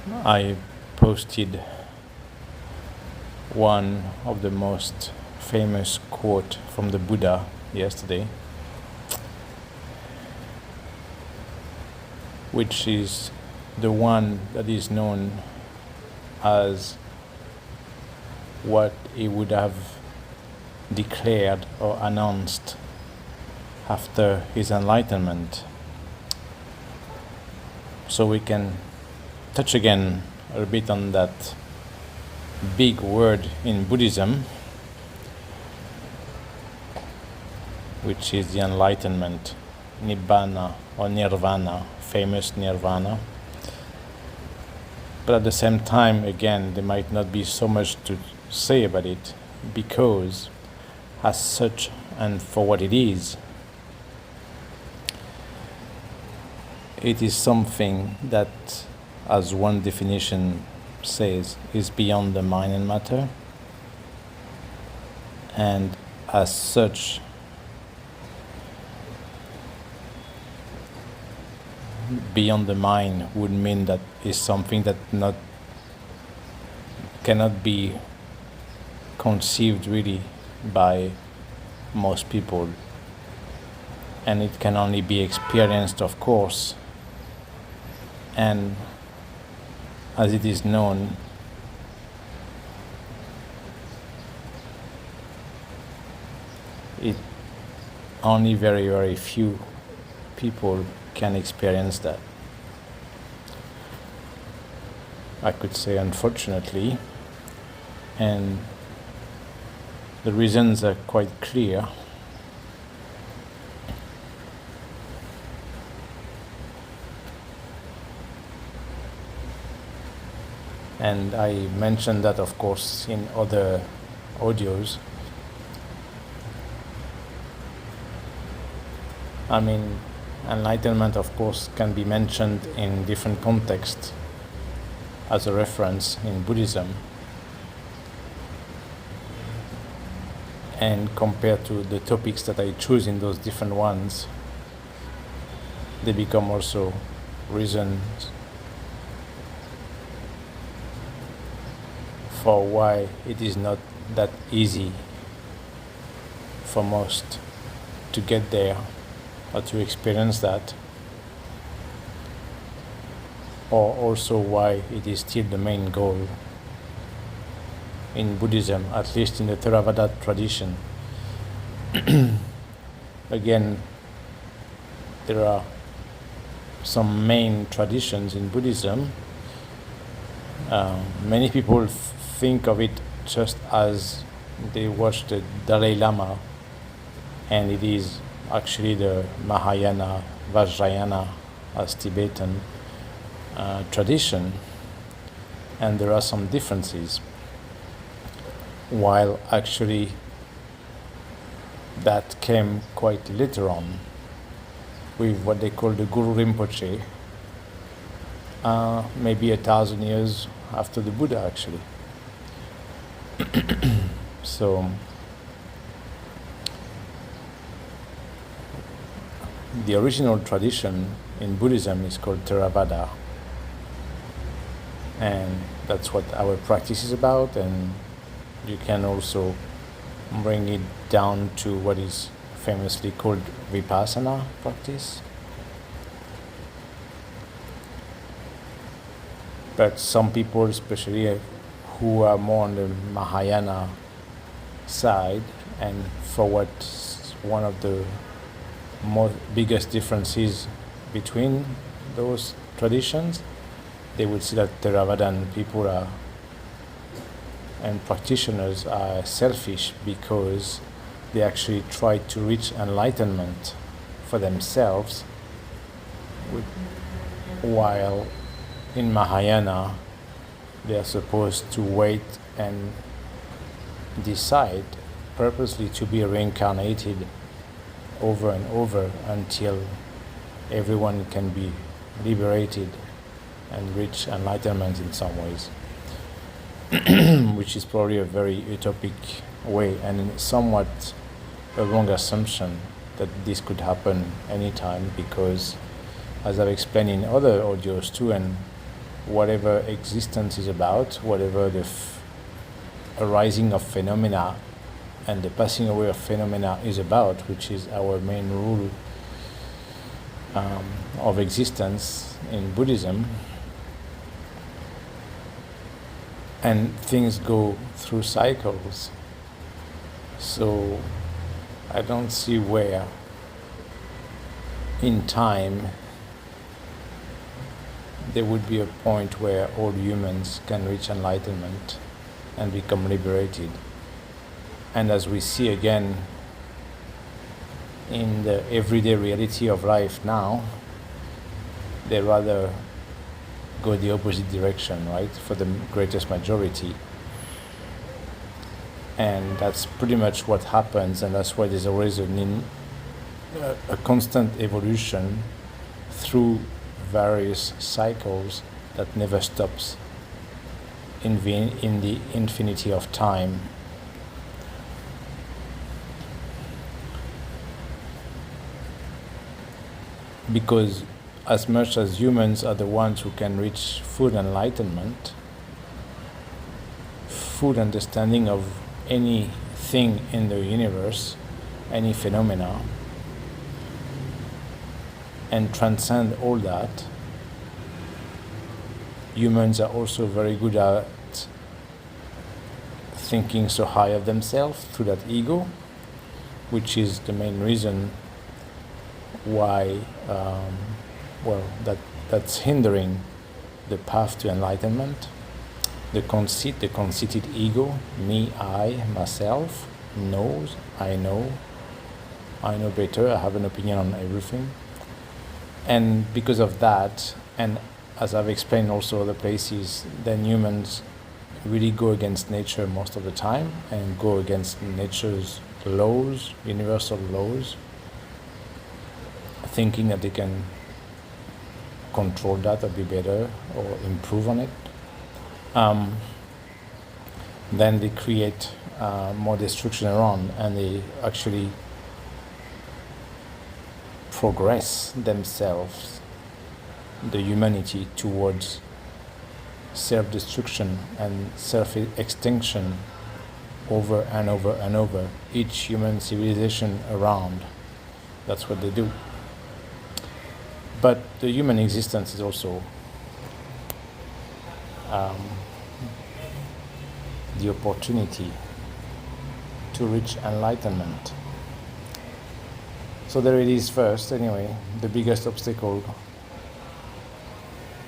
I posted one of the most famous quote from the Buddha yesterday, which is the one that is known as what he would have declared or announced after his enlightenment. So we can touch again a bit on that big word in Buddhism, which is the Enlightenment, Nibbana or Nirvana, famous Nirvana. But at the same time, again, there might not be so much to say about it, because as such and for what it is something that, as one definition says, is beyond the mind and matter, and as such beyond the mind would mean that is something that cannot be conceived really by most people, and it can only be experienced, of course. And as it is known, it only very, very few people can experience that. I could say, unfortunately, and the reasons are quite clear. And I mentioned that, of course, in other audios. I mean, enlightenment, of course, can be mentioned in different contexts as a reference in Buddhism. And compared to the topics that I choose in those different ones, they become also reasons for why it is not that easy for most to get there or to experience that, or also why it is still the main goal in Buddhism, at least in the Theravada tradition. Again, there are some main traditions in Buddhism. Many people think of it just as they watch the Dalai Lama, and it is actually the Mahayana, Vajrayana as Tibetan tradition, and there are some differences, while actually that came quite later on with what they call the Guru Rinpoche, maybe 1,000 years after the Buddha, actually. So the original tradition in Buddhism is called Theravada, and that's what our practice is about. And you can also bring it down to what is famously called Vipassana practice. But some people, especially who are more on the Mahayana side, and for what one of the biggest differences between those traditions, they would see that Theravadan people and practitioners are selfish because they actually try to reach enlightenment for themselves, while in Mahayana they are supposed to wait and decide purposely to be reincarnated over and over until everyone can be liberated and reach enlightenment in some ways, which is probably a very utopic way and somewhat a wrong assumption that this could happen anytime, because as I've explained in other audios too, and whatever existence is about, whatever the arising of phenomena and the passing away of phenomena is about, which is our main rule of existence in Buddhism. And things go through cycles. So I don't see where in time there would be a point where all humans can reach enlightenment and become liberated. And as we see again in the everyday reality of life now, they rather go the opposite direction, right, for the greatest majority. And that's pretty much what happens, and that's why there's always a constant evolution through various cycles that never stops in the infinity of time. Because as much as humans are the ones who can reach full enlightenment, full understanding of anything in the universe, any phenomena, and transcend all that, humans are also very good at thinking so high of themselves through that ego, which is the main reason why that's hindering the path to enlightenment. The conceit, the conceited ego, me, I, myself, knows, I know better, I have an opinion on everything. And because of that, and as I've explained also other places, then humans really go against nature most of the time and go against nature's laws, universal laws, thinking that they can control that or be better or improve on it. Then they create more destruction around, and they actually progress themselves, the humanity, towards self-destruction and self-extinction over and over and over each human civilization around. That's what they do. But the human existence is also the opportunity to reach enlightenment. So there it is first, anyway, the biggest obstacle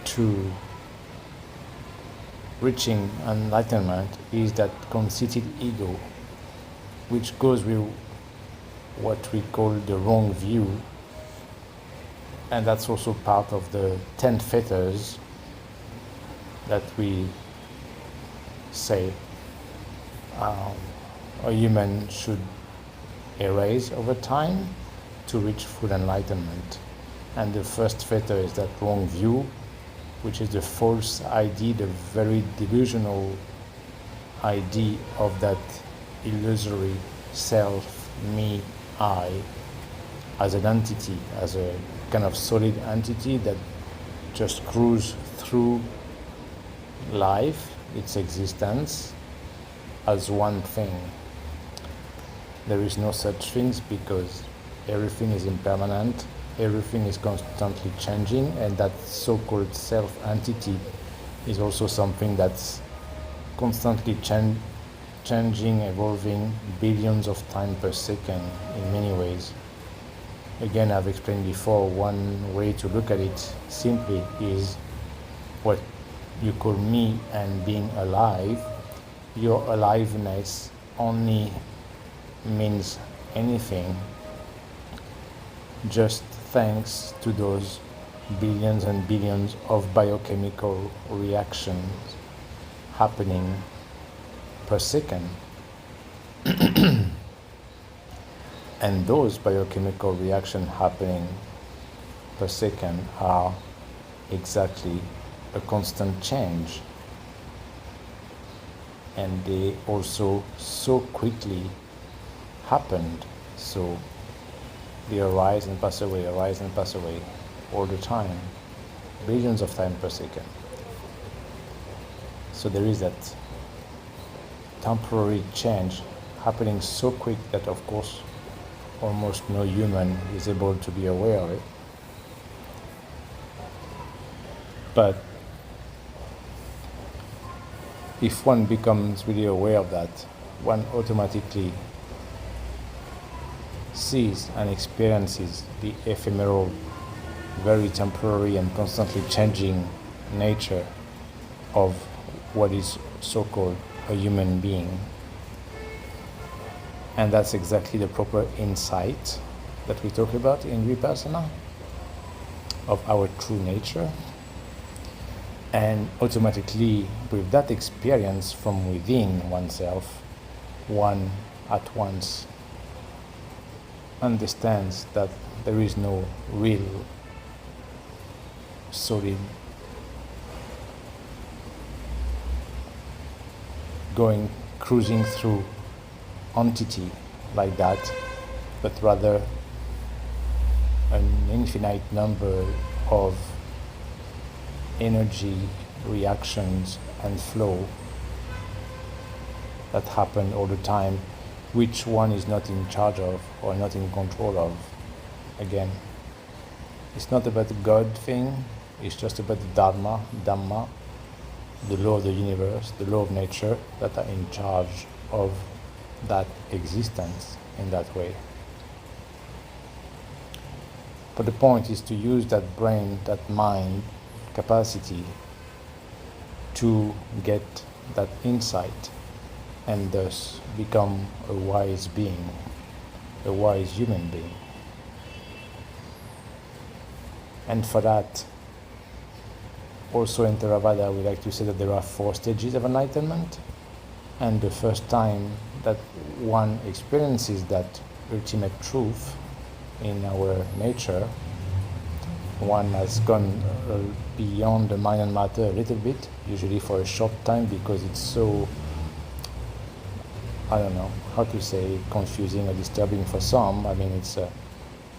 to reaching enlightenment is that conceited ego, which goes with what we call the wrong view, and that's also part of the 10 fetters that we say a human should erase over time to reach full enlightenment. And the first fetter is that wrong view, which is the false idea, the very delusional idea of that illusory self, me, I, as an entity, as a kind of solid entity that just cruises through life, its existence, as one thing. There is no such things, because everything is impermanent, everything is constantly changing, and that so-called self-entity is also something that's constantly changing, evolving billions of times per second in many ways. Again, I've explained before, one way to look at it simply is what you call me and being alive. Your aliveness only means anything just thanks to those billions and billions of biochemical reactions happening per second. And those biochemical reactions happening per second are exactly a constant change. And they also so quickly happened. So they arise and pass away all the time, billions of times per second. So there is that temporary change happening so quick that, of course, almost no human is able to be aware of it. But if one becomes really aware of that, one automatically sees and experiences the ephemeral, very temporary and constantly changing nature of what is so-called a human being. And that's exactly the proper insight that we talk about in Vipassana, of our true nature. And automatically, with that experience from within oneself, one at once understands that there is no real, solid, cruising through entity like that, but rather an infinite number of energy, reactions, and flow that happen all the time, which one is not in charge of or not in control of. Again, it's not about the God thing, it's just about the Dhamma, the law of the universe, the law of nature, that are in charge of that existence in that way. But the point is to use that brain, that mind capacity to get that insight and thus become a wise being, a wise human being. And for that, also in Theravada, we like to say that there are 4 stages of enlightenment. And the first time that one experiences that ultimate truth in our nature, one has gone beyond the mind and matter a little bit, usually for a short time, because it's so, I don't know how to say, confusing or disturbing for some. I mean, it's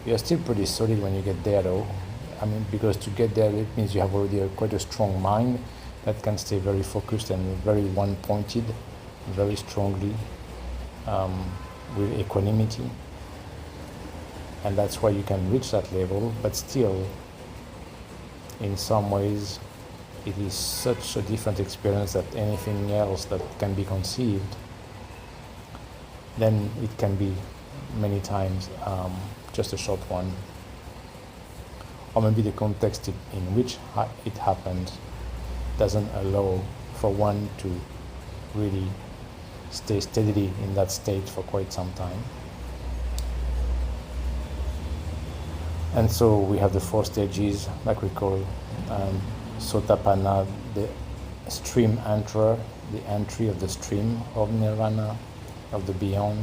you're still pretty solid when you get there, though. I mean, because to get there, it means you have already quite a strong mind that can stay very focused and very one-pointed, very strongly, with equanimity. And that's why you can reach that level, but still, in some ways, it is such a different experience that anything else that can be conceived, then it can be many times just a short one. Or maybe the context in which it happened doesn't allow for one to really stay steadily in that state for quite some time. And so we have the 4 stages, like we call Sotapanna, the stream enterer, the entry of the stream of Nirvana, of the beyond,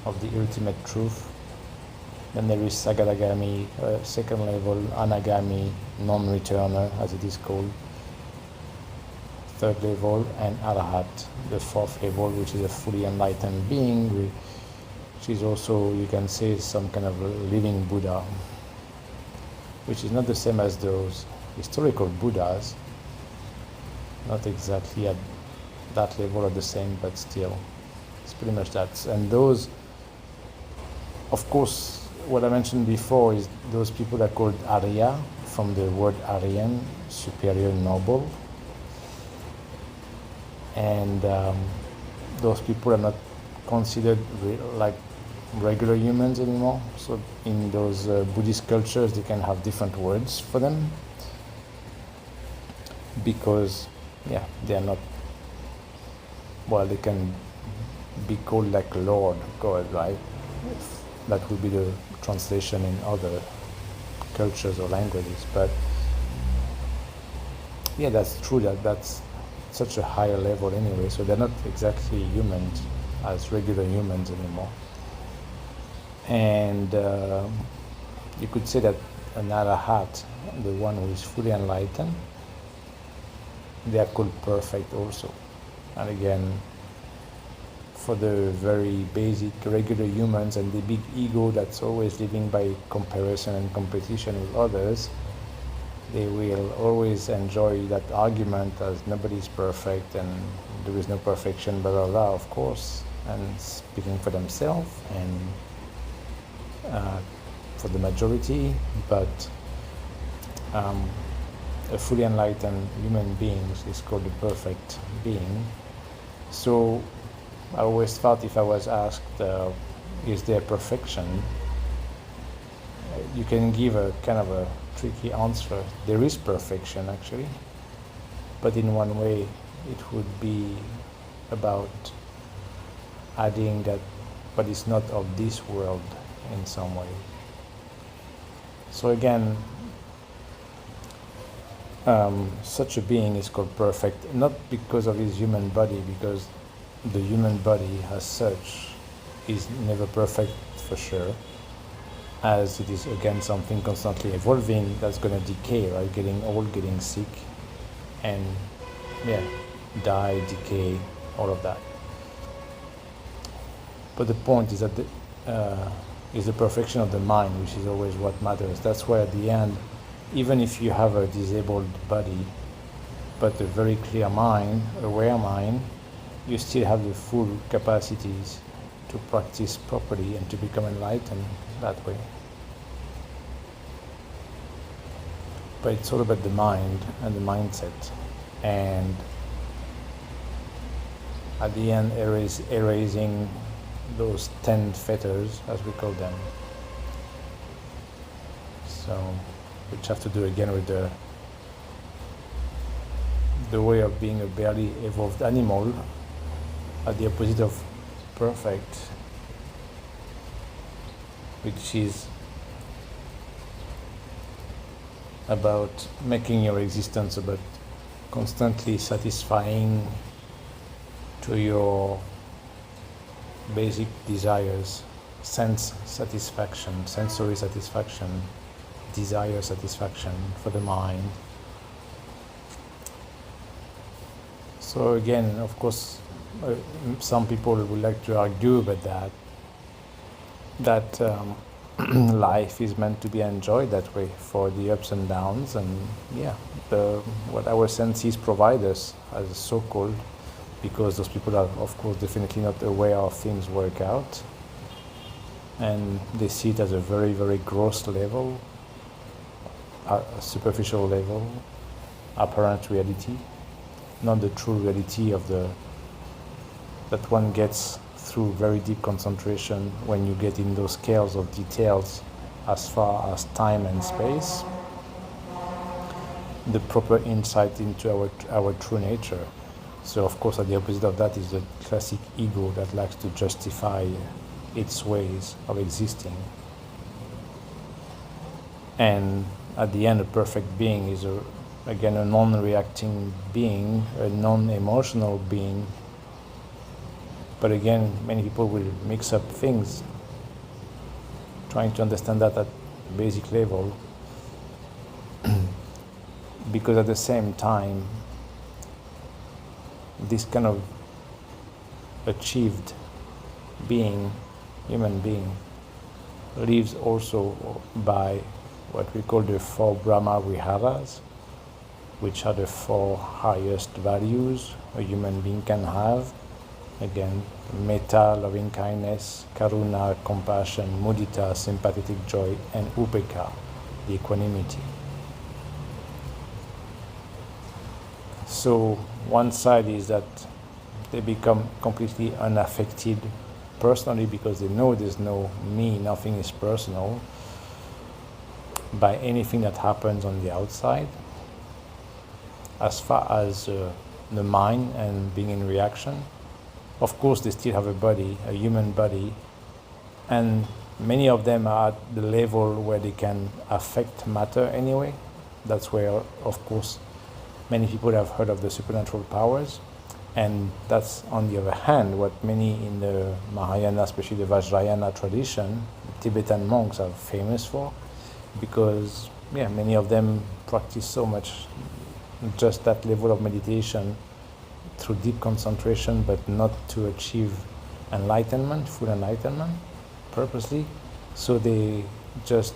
of the ultimate truth. Then there is Sagadagami, second level, Anagami, non-returner, as it is called, third level, and Arahat, the 4th level, which is a fully enlightened being, which is also, you can say, some kind of living Buddha, which is not the same as those historical Buddhas, not exactly at that level or the same, but still, it's pretty much that. And those, of course, what I mentioned before is those people are called Arya, from the word Aryan, superior, noble. And those people are not considered like regular humans anymore. So in those Buddhist cultures, they can have different words for them. Because, they are not, well, they can be called like Lord, God, right? That would be the translation in other cultures or languages. But that's true, that's such a higher level anyway, so they're not exactly humans as regular humans anymore. And you could say that an arahat, the one who is fully enlightened, they are called perfect also. And again, for the very basic regular humans and the big ego that's always living by comparison and competition with others, they will always enjoy that argument as nobody's perfect and there is no perfection, blah, blah, blah, of course, and speaking for themselves and for the majority, but a fully enlightened human being is called a perfect being. So I always thought if I was asked, is there perfection? You can give a kind of a tricky answer. There is perfection actually, but in one way it would be about adding that but is not of this world in some way. So again, such a being is called perfect, not because of his human body, because the human body as such is never perfect for sure, as it is again something constantly evolving that's going to decay, right? Getting old, getting sick, and die, decay, all of that. But the point is that is the perfection of the mind, which is always what matters. That's why at the end, even if you have a disabled body, but a very clear mind, aware mind, you still have the full capacities to practice properly and to become enlightened that way. But it's all about the mind and the mindset, and at the end erasing those 10 fetters, as we call them, so which have to do again with the way of being a barely evolved animal, at the opposite of perfect, which is about making your existence about constantly satisfying to your basic desires, sense satisfaction, sensory satisfaction, desire satisfaction for the mind. So again, of course, some people would like to argue about that life is meant to be enjoyed that way, for the ups and downs, and what our senses provide us as so-called, because those people are of course definitely not aware of things work out, and they see it as a very, very gross level, a superficial level, apparent reality, not the true reality of that one gets through very deep concentration when you get in those scales of details as far as time and space, the proper insight into our true nature. So of course at the opposite of that is the classic ego that likes to justify its ways of existing. And at the end, a perfect being is again a non-reacting being, a non-emotional being. But again, many people will mix up things, trying to understand that at basic level, because at the same time, this kind of achieved being, human being, lives also by what we call the 4 Brahma Viharas, which are the 4 highest values a human being can have. Again, metta, loving kindness, karuna, compassion, mudita, sympathetic joy, and upekkha, the equanimity. So one side is that they become completely unaffected personally because they know there's no me, nothing is personal, by anything that happens on the outside, as far as the mind and being in reaction. Of course, they still have a body, a human body, and many of them are at the level where they can affect matter anyway. That's where, of course, many people have heard of the supernatural powers, and that's, on the other hand, what many in the Mahayana, especially the Vajrayana tradition, Tibetan monks are famous for, because many of them practice so much just that level of meditation through deep concentration, but not to achieve enlightenment, full enlightenment, purposely. So they just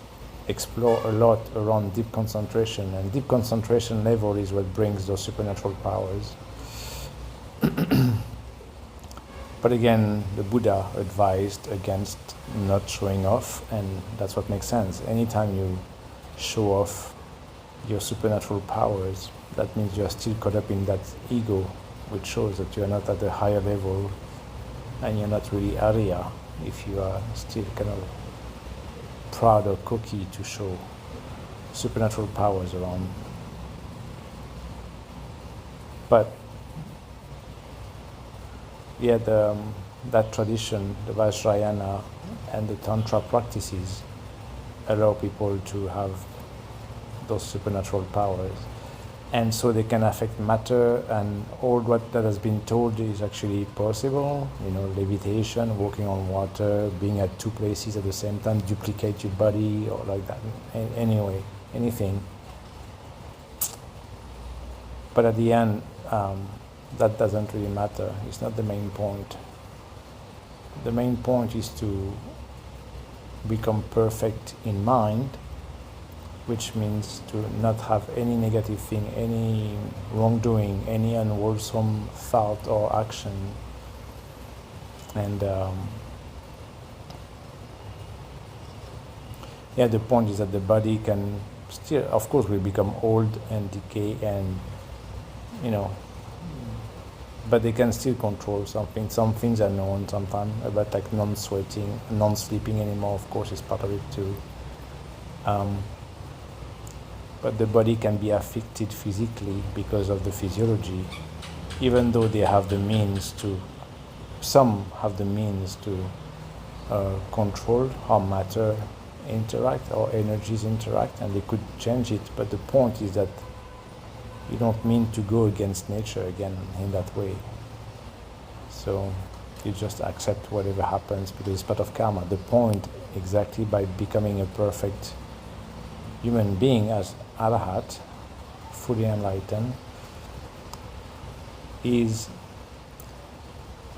explore a lot around deep concentration, and deep concentration level is what brings those supernatural powers. But again, the Buddha advised against not showing off, and that's what makes sense. Anytime you show off your supernatural powers, that means you're still caught up in that ego, which shows that you're not at a higher level and you're not really Arya if you are still kind of proud or cocky to show supernatural powers around. But yeah, that tradition, the Vajrayana and the Tantra practices allow people to have those supernatural powers. And so they can affect matter, and all what that has been told is actually possible. Levitation, walking on water, being at two places at the same time, duplicate your body or like that. Anyway, anything. But at the end, that doesn't really matter. It's not the main point. The main point is to become perfect in mind, which means to not have any negative thing, any wrongdoing, any unwholesome thought or action. And the point is that the body can still, of course, will become old and decay, and but they can still control something. Some things are known sometimes about, like non-sweating, non-sleeping anymore. Of course, is part of it too. But the body can be affected physically because of the physiology, even though they have the means to. Some have the means to control how matter interact or energies interact, and they could change it. But the point is that you don't mean to go against nature again in that way. So you just accept whatever happens because it's part of karma. The point, exactly by becoming a perfect human being as Arahat, fully enlightened, is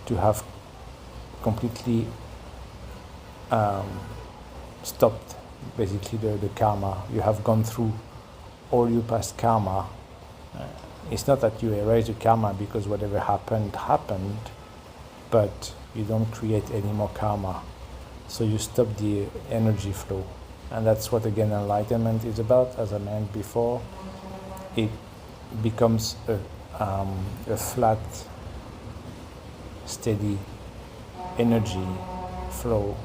to have completely stopped basically the karma. You have gone through all your past karma. It's not that you erase the karma because whatever happened, but you don't create any more karma. So you stop the energy flow. And that's what, again, enlightenment is about. As I mentioned before, it becomes a flat, steady energy flow,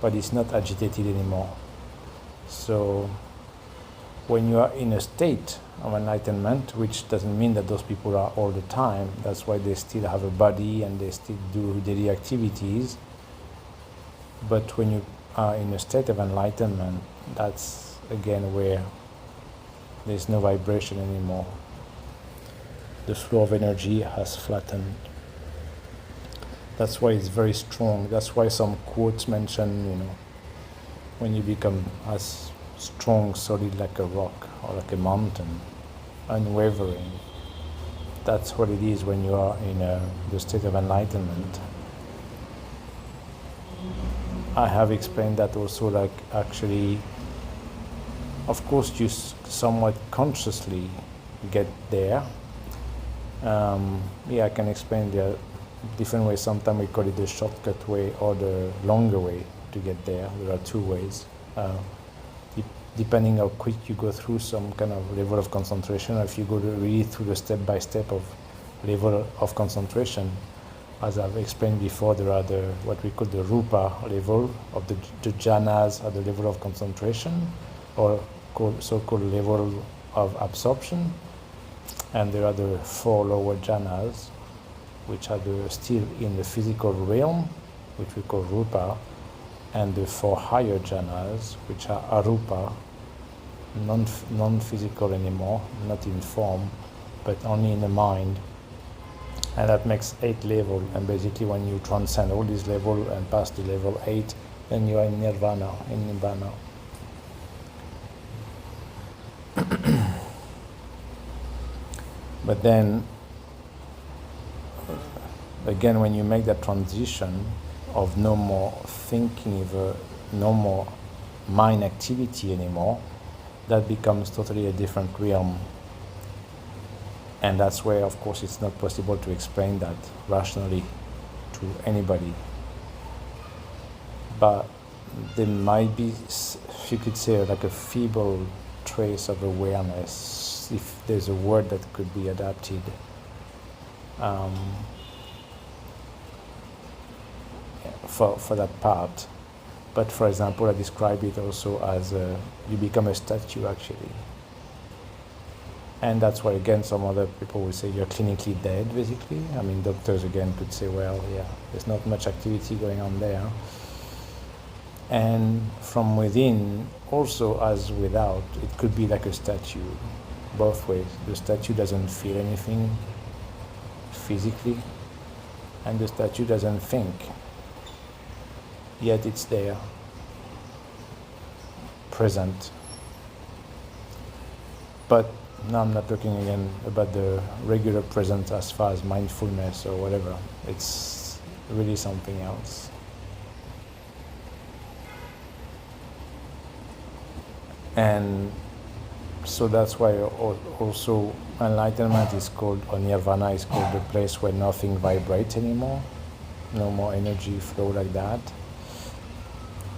but it's not agitated anymore. So when you are in a state of enlightenment, which doesn't mean that those people are all the time, that's why they still have a body and they still do daily activities, but when you are in a state of enlightenment, that's again where there's no vibration anymore. The flow of energy has flattened. That's why it's very strong. That's why some quotes mention, when you become as strong, solid like a rock or like a mountain, unwavering. That's what it is when you are in the state of enlightenment. I have explained that also, like actually, of course, you somewhat consciously get there. I can explain the different ways. Sometimes we call it the shortcut way or the longer way to get there. There are two ways. Depending how quick you go through some kind of level of concentration, or if you go really through the step-by-step of level of concentration. As I've explained before, there are what we call the rupa level of the jhanas at the level of concentration, or so-called level of absorption. And there are the four lower jhanas, which are still in the physical realm, which we call rupa, and the four higher jhanas, which are arupa, non-physical anymore, not in form, but only in the mind. And that makes 8 levels. And basically, when you transcend all these levels and pass the level 8, then you are in nirvana, in Nibbana. But then, again, when you make that transition of no more thinking, no more mind activity anymore, that becomes totally a different realm. And that's where, of course, it's not possible to explain that rationally to anybody. But there might be, you could say, like a feeble trace of awareness, if there's a word that could be adapted. For that part. But for example, I describe it also as you become a statue actually. And that's why again some other people will say you're clinically dead basically. I mean, doctors again could say, well, yeah, there's not much activity going on there. And from within also as without, it could be like a statue, both ways. The statue doesn't feel anything physically, and the statue doesn't think, yet it's there, present. But now I'm not talking again about the regular presence as far as mindfulness or whatever. It's really something else. And so that's why also enlightenment is called, or nirvana is called, the place where nothing vibrates anymore, no more energy flow like that.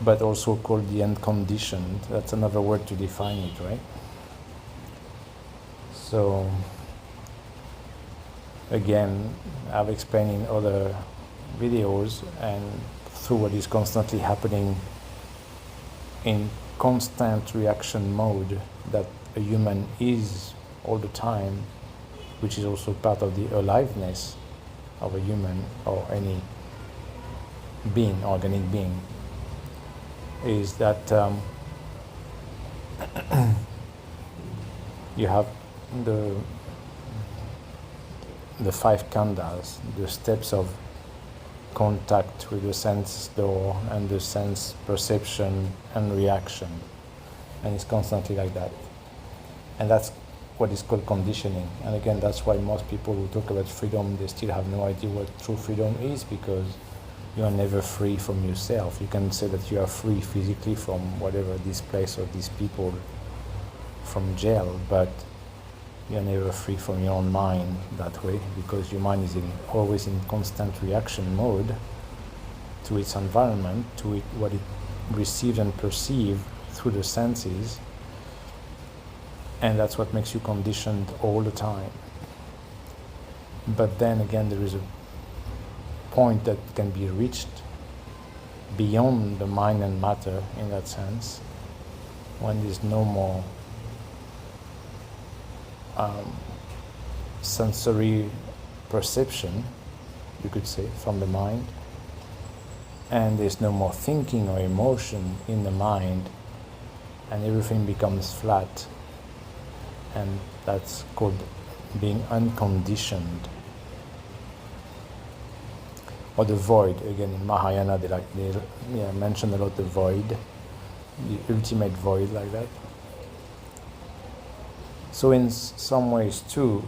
But also called the unconditioned. That's another word to define it, right? So again, I've explained in other videos and through what is constantly happening in constant reaction mode that a human is all the time, which is also part of the aliveness of a human or any being, organic being, is that you have the 5 khandhas, the steps of contact with the sense door and the sense perception and reaction, and it's constantly like that. And that's what is called conditioning. And again, that's why most people who talk about freedom, they still have no idea what true freedom is, because you are never free from yourself. You can say that you are free physically from whatever, this place or these people, from jail, but you're never free from your own mind that way, because your mind is always in constant reaction mode to its environment, to what it receives and perceives through the senses, and that's what makes you conditioned all the time. But then again, there is a point that can be reached beyond the mind and matter in that sense, when there's no more sensory perception, you could say, from the mind, and there's no more thinking or emotion in the mind, and everything becomes flat, and that's called being unconditioned. Or the void, again in Mahayana they mention a lot the void, the ultimate void, like that. So in some ways too,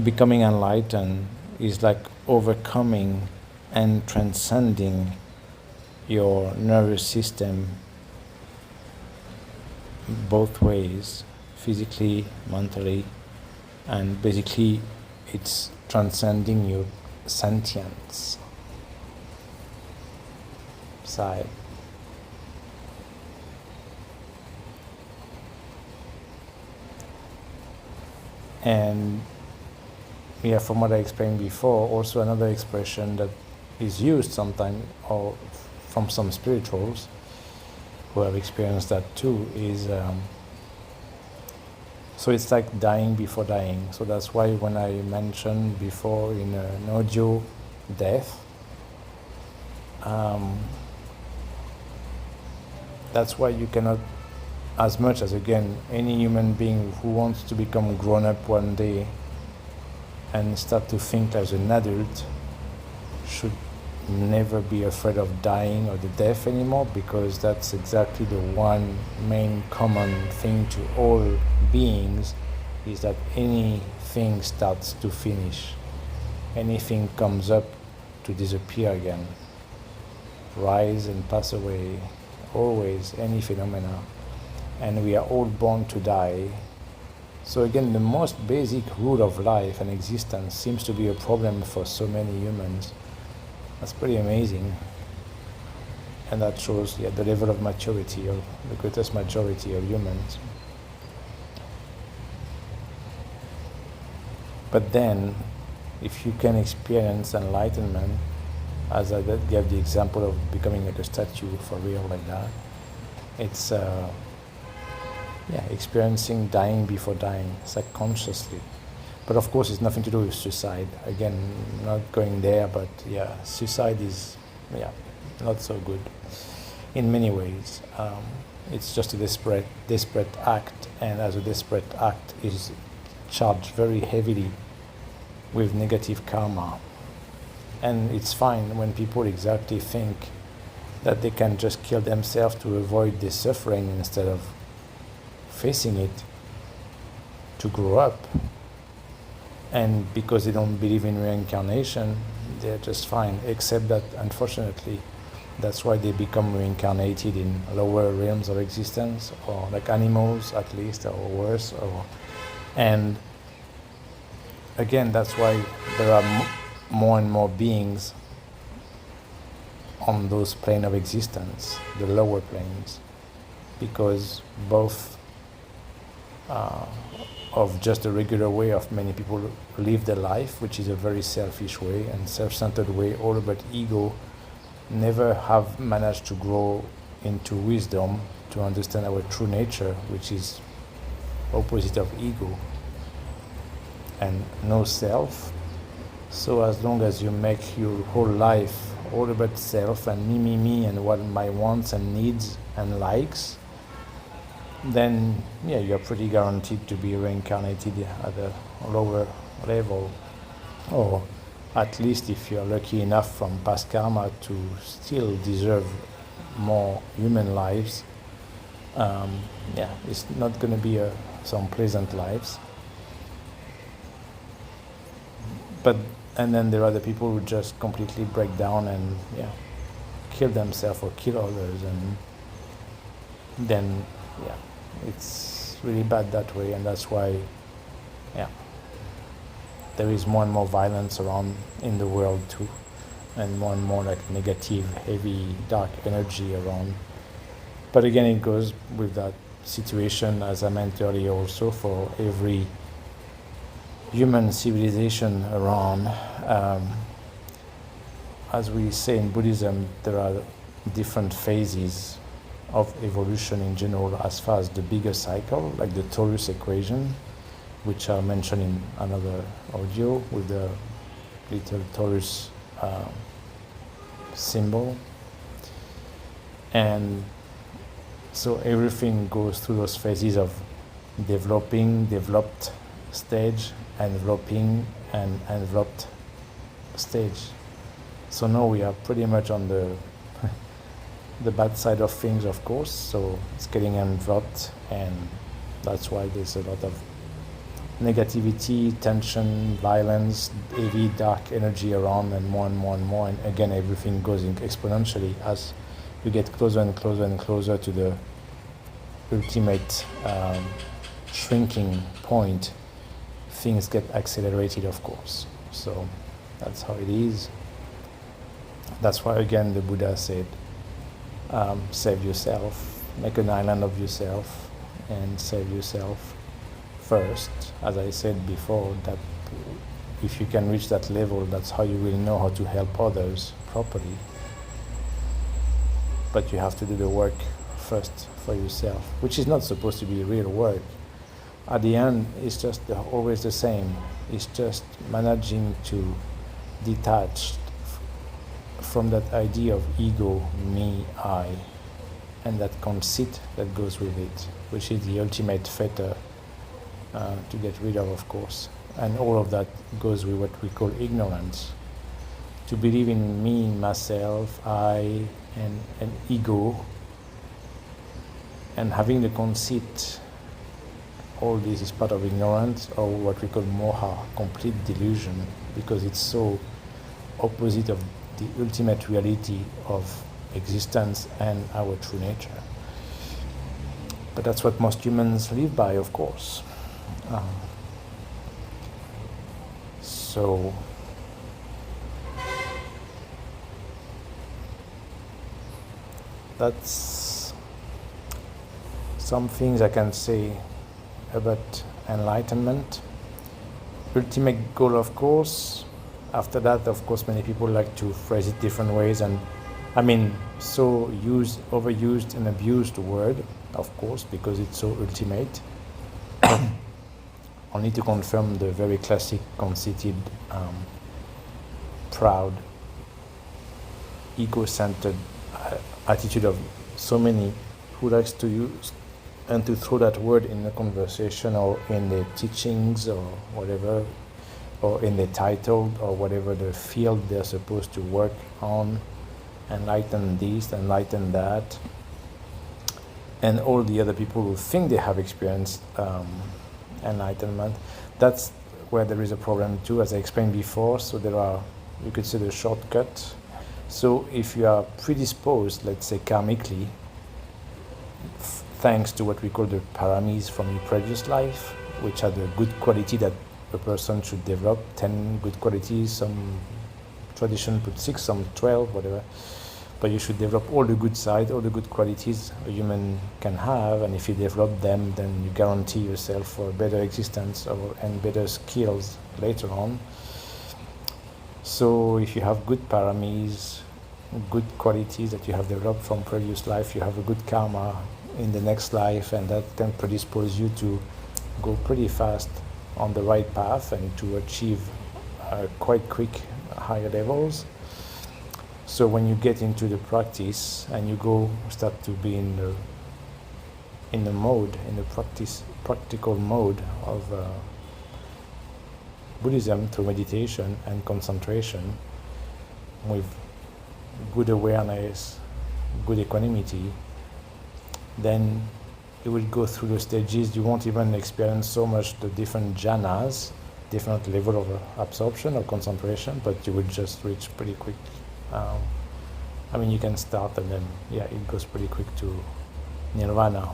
becoming enlightened is like overcoming and transcending your nervous system both ways, physically, mentally, and basically it's transcending your sentience side. And yeah, from what I explained before, also another expression that is used sometimes, or from some spirituals who have experienced that too, is so it's like dying before dying. So that's why when I mentioned before in an audio death, that's why you cannot, as much as again any human being who wants to become grown up one day and start to think as an adult should never be afraid of dying or the death anymore, because that's exactly the one main common thing to all beings, is that anything starts to finish, anything comes up to disappear again. rise and pass away, always, any phenomena, and we are all born to die. So again, the most basic rule of life and existence seems to be a problem for so many humans. That's pretty amazing. And that shows the level of maturity of the greatest majority of humans. But then, if you can experience enlightenment, as I gave the example of becoming like a statue for real like that, it's experiencing dying before dying, it's like consciously. But of course, it's nothing to do with suicide. Again, not going there, but suicide is not so good in many ways. It's just a desperate act, and as a desperate act is charged very heavily with negative karma. And it's fine when people exactly think that they can just kill themselves to avoid this suffering instead of facing it, to grow up. And because they don't believe in reincarnation, they're just fine, except that unfortunately that's why they become reincarnated in lower realms of existence, or like animals at least, or worse. And again, that's why there are more and more beings on those planes of existence, the lower planes, because both of just a regular way of many people live their life, which is a very selfish way and self-centered way, all about ego, never have managed to grow into wisdom to understand our true nature, which is opposite of ego and no self. So as long as you make your whole life all about self and me and what my wants and needs and likes, then you're pretty guaranteed to be reincarnated at a lower level, or at least if you're lucky enough from past karma to still deserve more human lives, it's not going to be some pleasant lives. And then there are the people who just completely break down and kill themselves or kill others, and then it's really bad that way. And that's why there is more and more violence around in the world too, and more like negative, heavy, dark energy around. But again, it goes with that situation, as I meant earlier, also for every human civilization around. As we say in Buddhism, there are different phases of evolution in general as far as the bigger cycle, like the torus equation, which I mentioned in another audio with the little torus symbol. And so everything goes through those phases of developed stage, enveloping, and enveloped stage. So now we are pretty much on the bad side of things, of course. So it's getting enveloped, and that's why there's a lot of negativity, tension, violence, heavy, dark energy around, and more and more and more. And again, everything goes exponentially as you get closer and closer and closer to the ultimate shrinking point. Things get accelerated, of course. So that's how it is. That's why, again, the Buddha said, save yourself, make an island of yourself, and save yourself first. As I said before, that if you can reach that level, that's how you will know how to help others properly. But you have to do the work first for yourself, which is not supposed to be real work. At the end, it's just always the same. It's just managing to detach from that idea of ego, me, I, and that conceit that goes with it, which is the ultimate fetter to get rid of course. And all of that goes with what we call ignorance. To believe in me, myself, I, and ego, and having the conceit, all this is part of ignorance, or what we call moha, complete delusion, because it's so opposite of the ultimate reality of existence and our true nature. But that's what most humans live by, of course. So that's some things I can say about enlightenment. Ultimate goal, of course. After that, of course, many people like to phrase it different ways, and I mean, so overused and abused word, of course, because it's so ultimate. Only to confirm the very classic, conceited, proud, ego-centered attitude of so many who likes to use and to throw that word in a conversation or in the teachings or whatever, or in the title or whatever the field they're supposed to work on, enlighten this, enlighten that, and all the other people who think they have experienced enlightenment. That's where there is a problem too, as I explained before. So there are, you could say, the shortcut. So if you are predisposed, let's say karmically, thanks to what we call the paramis from your previous life, which are the good quality that a person should develop, 10 good qualities, some tradition put 6, some 12, whatever. But you should develop all the good side, all the good qualities a human can have, and if you develop them, then you guarantee yourself for a better existence and better skills later on. So if you have good paramis, good qualities that you have developed from previous life, you have a good karma in the next life, and that can predispose you to go pretty fast on the right path and to achieve quite quick higher levels. So when you get into the practice and you start to be in the practical mode of Buddhism through meditation and concentration, with good awareness, good equanimity, then you will go through the stages. You won't even experience so much the different jhanas, different level of absorption or concentration, but you will just reach pretty quick. I mean, you can start and then, it goes pretty quick to nirvana.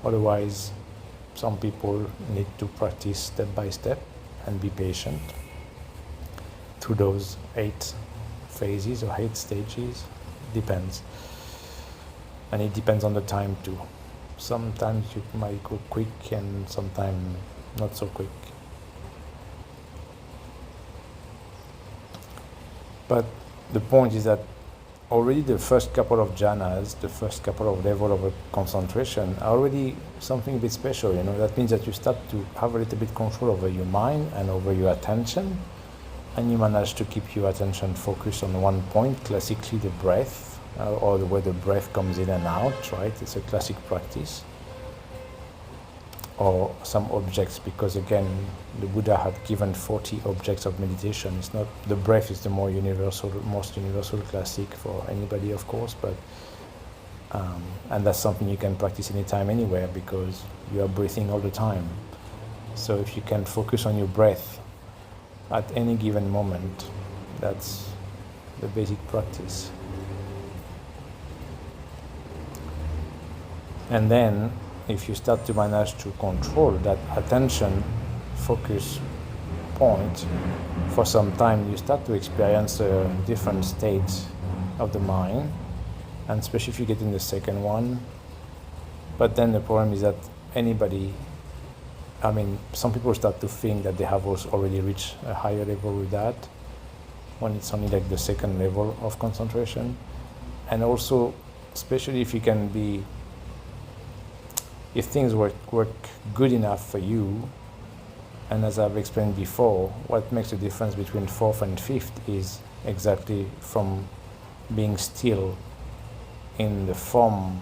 Otherwise, some people need to practice step by step and be patient through those 8 phases or 8 stages. Depends. And it depends on the time too. Sometimes you might go quick and sometimes not so quick. But the point is that already the first couple of jhanas, the first couple of level of concentration are already something a bit special. That means that you start to have a little bit control over your mind and over your attention, and you manage to keep your attention focused on one point, classically the breath, or the way the breath comes in and out, right? It's a classic practice. Or some objects, because again, the Buddha had given 40 objects of meditation. It's not, the breath is the most universal classic for anybody, of course, but and that's something you can practice anytime, anywhere, because you are breathing all the time. So if you can focus on your breath at any given moment, that's the basic practice. And then, if you start to manage to control that attention focus point for some time, you start to experience different states of the mind, and especially if you get in the second one. But then the problem is that some people start to think that they have also already reached a higher level with that, when it's only like the second level of concentration. And also, especially if things work good enough for you, and as I've explained before, what makes the difference between 4th and 5th is exactly from being still in the form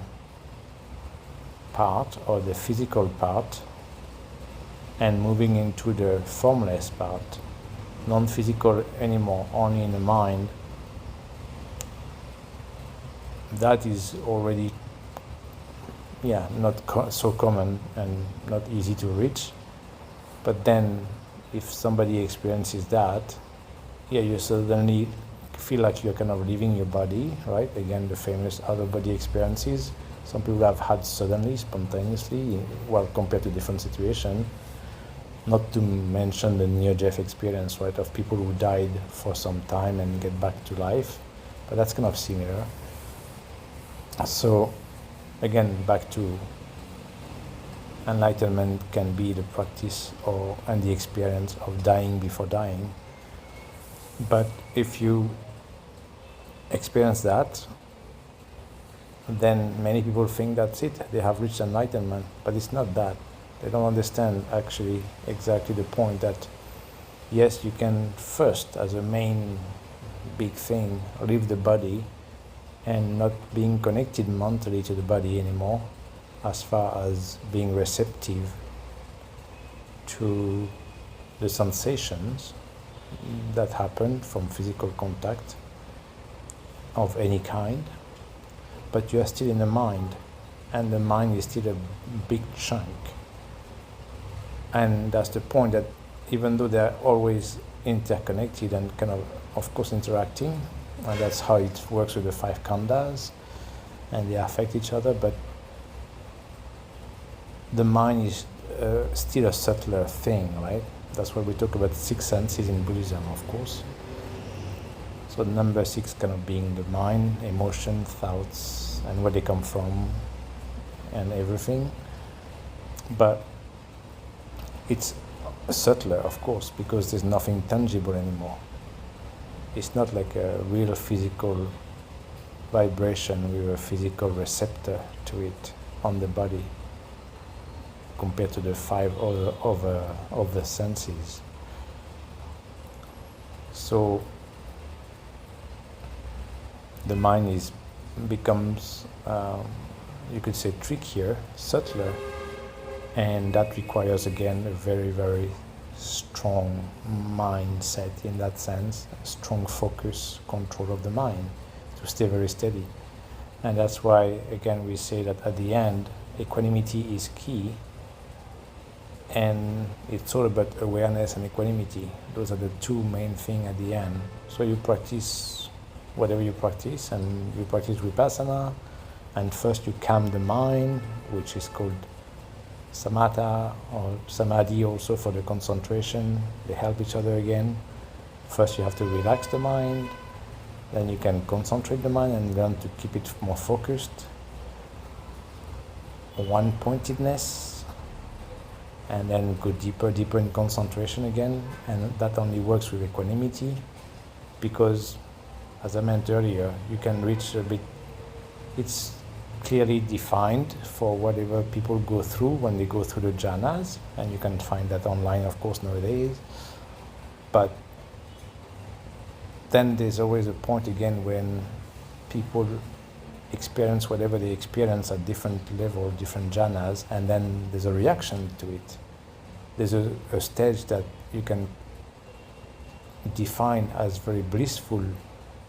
part or the physical part and moving into the formless part, non-physical anymore, only in the mind. That is already not so common and not easy to reach. But then if somebody experiences that, you suddenly feel like you're kind of leaving your body, right? Again, the famous out-of-body experiences. Some people have had suddenly, spontaneously, well, compared to different situations. Not to mention the near-death experience, right, of people who died for some time and get back to life. But that's kind of similar. So, again, back to enlightenment can be the practice and the experience of dying before dying. But if you experience that, then many people think that's it, they have reached enlightenment, but it's not that. They don't understand actually exactly the point that yes, you can first, as a main big thing, leave the body and not being connected mentally to the body anymore, as far as being receptive to the sensations that happen from physical contact of any kind, but you are still in the mind, and the mind is still a big chunk. And that's the point, that even though they're always interconnected and kind of course interacting, and that's how it works with the five khandhas, and they affect each other, but the mind is still a subtler thing, right? That's why we talk about six senses in Buddhism, of course. So number 6 kind of being the mind, emotion, thoughts, and where they come from, and everything. But it's subtler, of course, because there's nothing tangible anymore. It's not like a real physical vibration with a physical receptor to it on the body, compared to the 5 of the senses. So the mind becomes, you could say, trickier, subtler, and that requires again a very, very strong mindset in that sense, a strong focus, control of the mind to stay very steady. And that's why again we say that at the end equanimity is key, and it's all about awareness and equanimity. Those are the two main things at the end. So you practice whatever you practice, and you practice vipassana, and first you calm the mind, which is called samatha or samadhi also for the concentration. They help each other again. First you have to relax the mind, then you can concentrate the mind and learn to keep it more focused, one-pointedness, and then go deeper in concentration again. And that only works with equanimity, because as I meant earlier, you can reach a bit, it's clearly defined for whatever people go through when they go through the jhanas, and you can find that online, of course, nowadays. But then there's always a point again when people experience whatever they experience at different levels, different jhanas, and then there's a reaction to it. There's a stage that you can define as very blissful,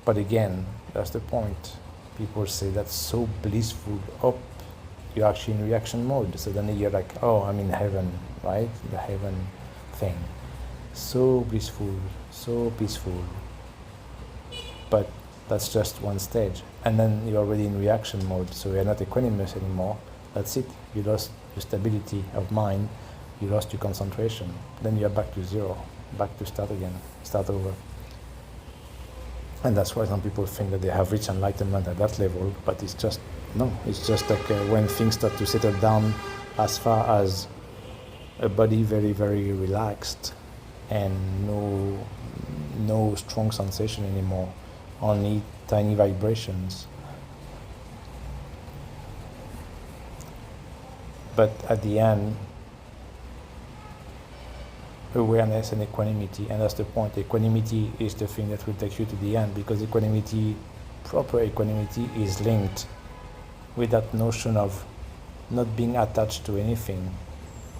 but again, that's the point. People say that's so blissful, you're actually in reaction mode. Suddenly you're like, oh, I'm in heaven, right? The heaven thing. So blissful, so peaceful. But that's just one stage. And then you're already in reaction mode, so you're not equanimous anymore. That's it. You lost your stability of mind, you lost your concentration. Then you're back to zero, back to start again, start over. And that's why some people think that they have reached enlightenment at that level, but it's just, no, it's just like when things start to settle down as far as a body very, very relaxed and no strong sensation anymore, only tiny vibrations. But at the end, awareness and equanimity, and that's the point. Equanimity is the thing that will take you to the end, because equanimity, proper equanimity, is linked with that notion of not being attached to anything.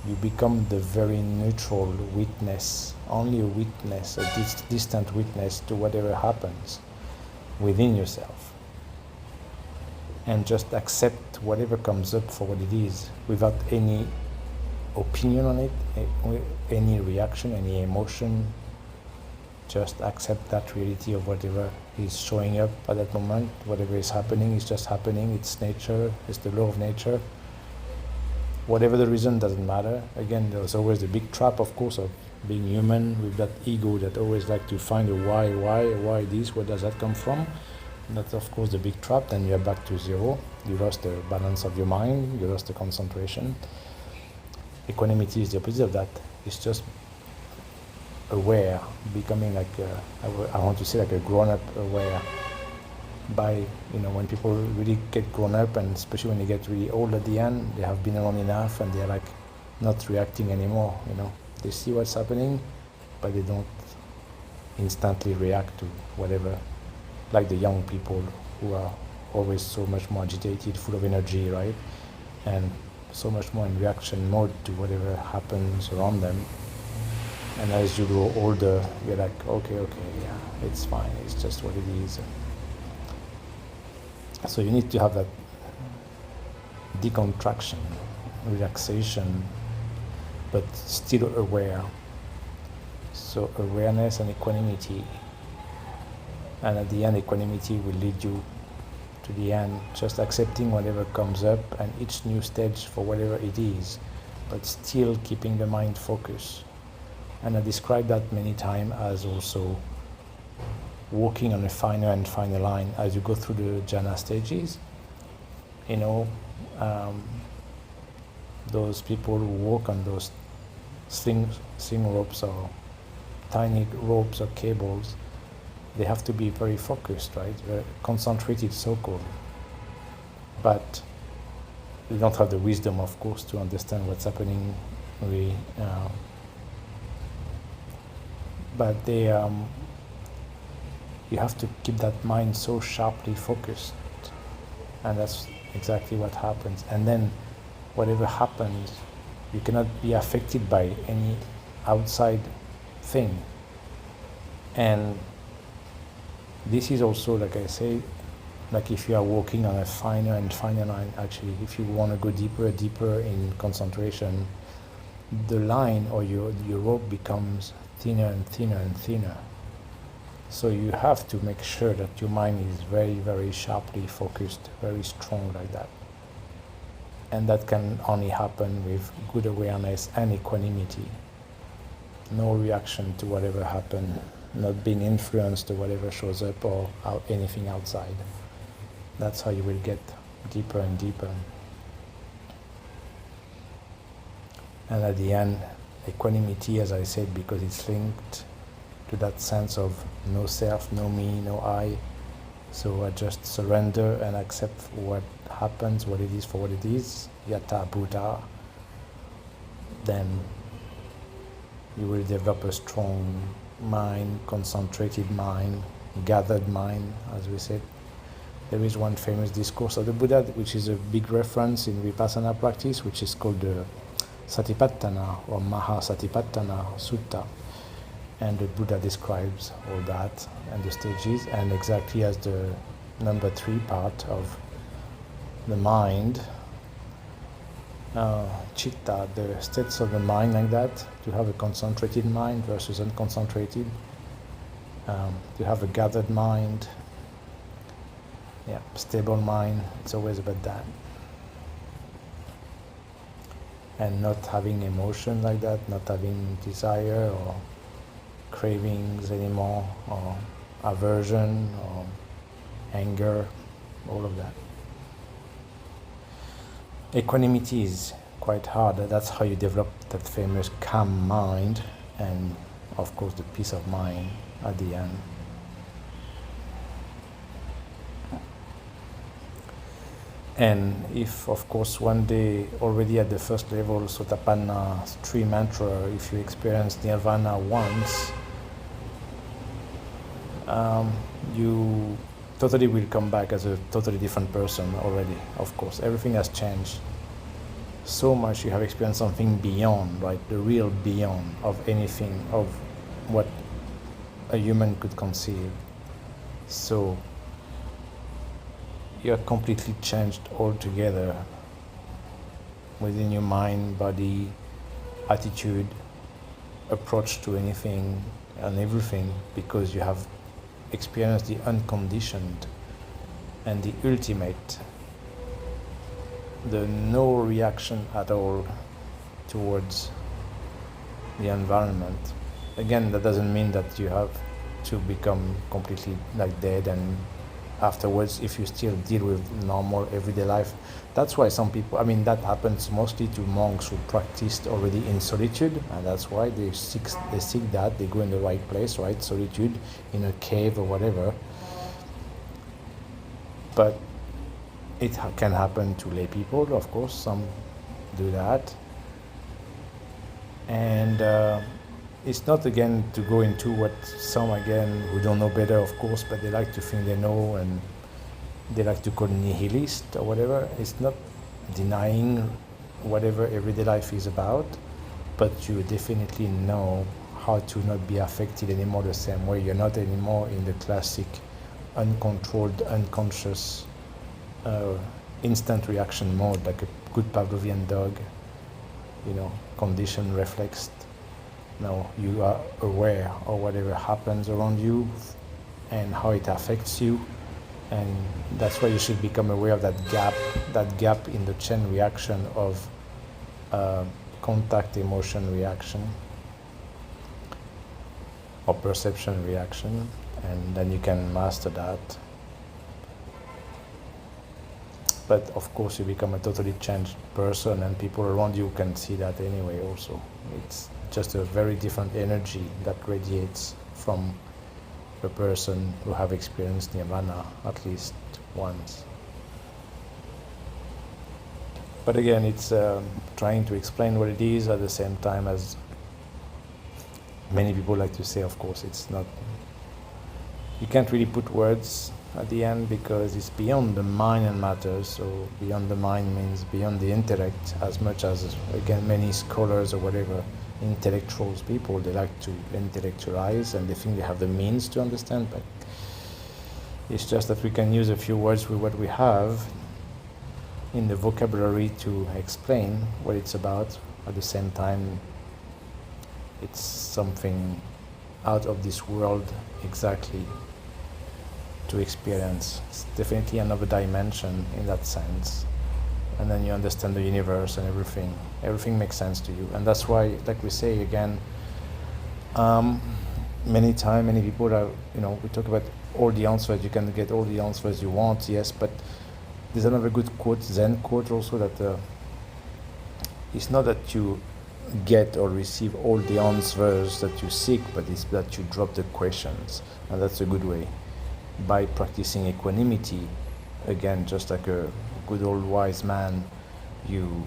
You become the very neutral witness, only a witness, a distant witness to whatever happens within yourself, and just accept whatever comes up for what it is, without any opinion on it, any reaction, any emotion, just accept that reality of whatever is showing up at that moment. Whatever is happening is just happening. It's nature. It's the law of nature. Whatever the reason, doesn't matter. Again, there's always the big trap, of course, of being human with that ego that always like to find a why this, where does that come from? And that's, of course, the big trap. Then you're back to zero. You lost the balance of your mind. You lost the concentration. Equanimity is the opposite of that. It's just aware, becoming like I want to say like a grown-up aware. By when people really get grown up, and especially when they get really old at the end, they have been around enough and they're like not reacting anymore. They see what's happening, but they don't instantly react to whatever, like the young people who are always so much more agitated, full of energy, right? And so much more in reaction mode to whatever happens around them. And as you grow older, you're like, okay, yeah, it's fine, it's just what it is. So you need to have that decontraction, relaxation, but still aware. So awareness and equanimity. And at the end, equanimity will lead you to the end, just accepting whatever comes up and each new stage for whatever it is, but still keeping the mind focused. And I describe that many times as also walking on a finer and finer line as you go through the jhana stages. Those people who walk on those sling ropes or tiny ropes or cables, they have to be very focused, right? Very concentrated, so-called. But they don't have the wisdom, of course, to understand what's happening. But you have to keep that mind so sharply focused, and that's exactly what happens. And then whatever happens, you cannot be affected by any outside thing. And this is also, like I say, like if you are walking on a finer and finer line, actually, if you want to go deeper in concentration, the line or your rope becomes thinner and thinner and thinner. So you have to make sure that your mind is very, very sharply focused, very strong like that. And that can only happen with good awareness and equanimity. No reaction to whatever happens, not being influenced to whatever shows up or anything outside. That's how you will get deeper and deeper. And at the end, equanimity, as I said, because it's linked to that sense of no self, no me, no I. So I just surrender and accept what happens, what it is for what it is, yata Buddha. Then you will develop a strong mind, concentrated mind, gathered mind, as we said. There is one famous discourse of the Buddha, which is a big reference in Vipassana practice, which is called the Satipatthana or Mahasatipatthana Sutta. And the Buddha describes all that and the stages, and exactly as the number 3 part of the mind, chitta, the states of the mind like that, to have a concentrated mind versus unconcentrated, to have a gathered mind, stable mind, it's always about that. And not having emotion like that, not having desire or cravings anymore, or aversion or anger, all of that. Equanimity is quite hard. That's how you develop that famous calm mind, and of course the peace of mind at the end. And if, of course, one day already at the first level, Sotapanna 3 mantra, if you experience Nirvana once, you totally will come back as a totally different person already, of course. Everything has changed so much. You have experienced something beyond, right? The real beyond of anything, of what a human could conceive. So you're completely changed altogether within your mind, body, attitude, approach to anything, on everything, because you have experienced the unconditioned and the ultimate, the no reaction at all towards the environment. Again, that doesn't mean that you have to become completely like dead, and afterwards, if you still deal with normal everyday life. That's why some people, I mean, that happens mostly to monks who practiced already in solitude, and that's why they seek that, they go in the right place, right? Solitude, in a cave or whatever. But it can happen to lay people, of course, some do that. And it's not, again, to go into what some, again, who don't know better, of course, but they like to think they know, and they like to call nihilist or whatever. It's not denying whatever everyday life is about, but you definitely know how to not be affected anymore the same way. You're not anymore in the classic uncontrolled, unconscious, instant reaction mode, like a good Pavlovian dog, conditioned reflex. No, you are aware of whatever happens around you and how it affects you, and that's why you should become aware of that gap in the chain reaction of contact, emotion reaction, or perception reaction, and then you can master that. But of course, you become a totally changed person, and people around you can see that anyway also. It's just a very different energy that radiates from a person who have experienced Nibbana at least once. But again, it's trying to explain what it is at the same time as many people like to say, of course, it's not, you can't really put words at the end because it's beyond the mind and matter. So beyond the mind means beyond the intellect, as much as, again, many scholars or whatever, intellectuals, people, they like to intellectualize and they think they have the means to understand, but it's just that we can use a few words with what we have in the vocabulary to explain what it's about. At the same time, it's something out of this world exactly to experience. It's definitely another dimension in that sense. And then you understand the universe and everything. Everything makes sense to you. And that's why, like we say again, many people are, we talk about all the answers. You can get all the answers you want, yes, but there's another good quote, Zen quote also, that it's not that you get or receive all the answers that you seek, but it's that you drop the questions. And that's a good way. By practicing equanimity, again, just like a good old wise man, you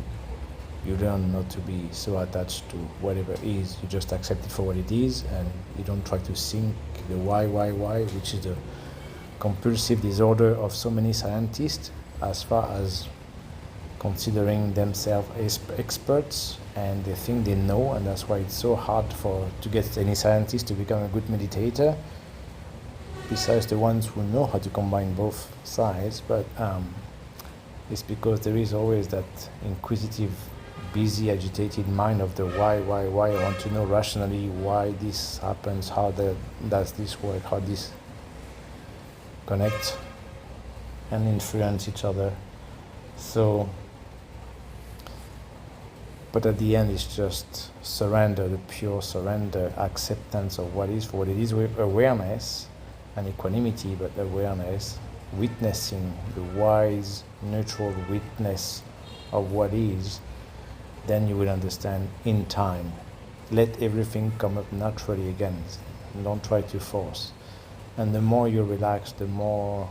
learn not to be so attached to whatever is. You just accept it for what it is, and you don't try to think the why, which is the compulsive disorder of so many scientists, as far as considering themselves as experts, and they think they know, and that's why it's so hard to get any scientist to become a good meditator, besides the ones who know how to combine both sides. But it's because there is always that inquisitive, busy, agitated mind of the why. I want to know rationally why this happens, how does this work, how this connect and influence each other. So, but at the end, it's just surrender, the pure surrender, acceptance of what is for what it is, with awareness and equanimity, but awareness, witnessing the wise, neutral witness of what is. Then you will understand in time. Let everything come up naturally again. Don't try to force. And the more you relax, the more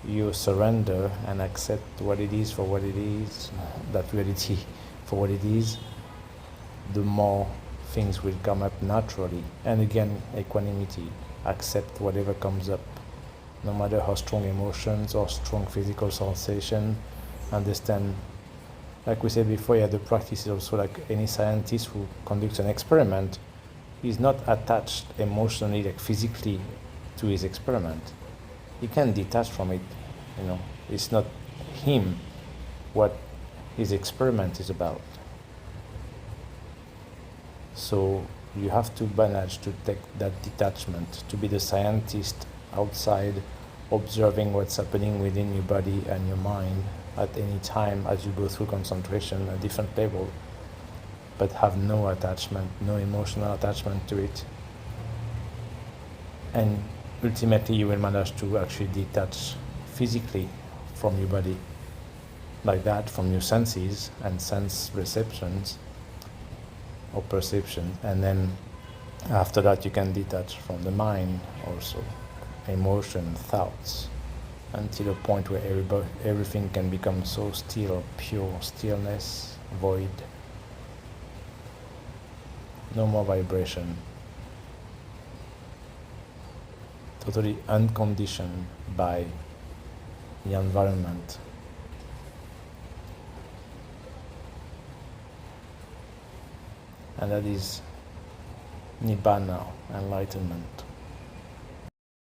you surrender and accept what it is for what it is, that reality for what it is, the more things will come up naturally. And again, equanimity, accept whatever comes up, no matter how strong emotions or strong physical sensation. Understand, like we said before, the practice is also like any scientist who conducts an experiment. He's not attached emotionally, like physically, to his experiment. He can detach from it. It's not him what his experiment is about. So you have to manage to take that detachment, to be the scientist outside, observing what's happening within your body and your mind at any time as you go through concentration at different level, but have no attachment, no emotional attachment to it. And ultimately you will manage to actually detach physically from your body, like that, from your senses and sense receptions or perception, and then after that you can detach from the mind also, emotion, thoughts, until a point where everything can become so still, pure stillness, void, no more vibration, totally unconditioned by the environment. And that is Nibbana, enlightenment.